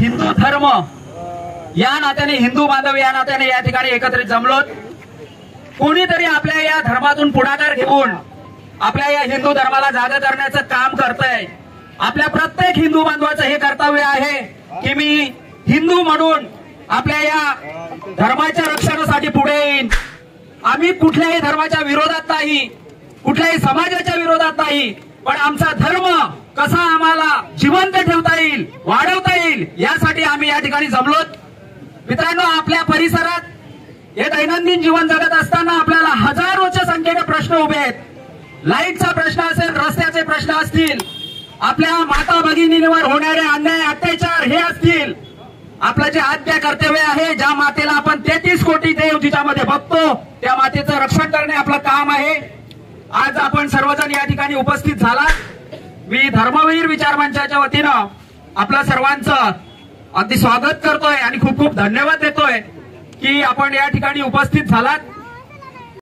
हिंदू धर्म या नात्याने, हिंदू बांधव या नात्याने या ठिकाणी एकत्रित जमलोत. कोणीतरी आपल्या या धर्मातून पुढाकार घेऊन आपल्या या हिंदू धर्माला जागा करण्याचं काम करतंय. आपल्या प्रत्येक हिंदू बांधवाचं हे कर्तव्य आहे की मी हिंदू म्हणून आपल्या या धर्माच्या रक्षणासाठी पुढे येईन. आम्ही कुठल्याही धर्माच्या विरोधात नाही, कुठल्याही समाजाच्या विरोधात नाही, पण आमचा धर्म कसा आम्हाला जिवंत ठेवता येईल, वाढवता येईल यासाठी आम्ही या ठिकाणी जमलोत. मित्रांनो, आपल्या परिसरात हे दैनंदिन जीवन जगत असताना आपल्याला हजारोच्या संख्येने प्रश्न उभे आहेत. लाईटचा प्रश्न असेल, रस्त्याचे प्रश्न असतील, आपल्या माता भगिनींवर होणारे अन्याय अत्याचार हे असतील. आपलं जे आद्य कर्तव्य आहे, ज्या मातेला आपण 33 कोटी देव जिच्यामध्ये बघतो, त्या मातेचं रक्षण करणे आपलं काम आहे. आज आपण सर्वजण या ठिकाणी उपस्थित झालात. मी धर्मवीर विचार मंचाच्या वतीनं आपल्या सर्वांचं अगदी स्वागत करतोय आणि खूप खूप धन्यवाद देतोय की आपण या ठिकाणी उपस्थित झालात.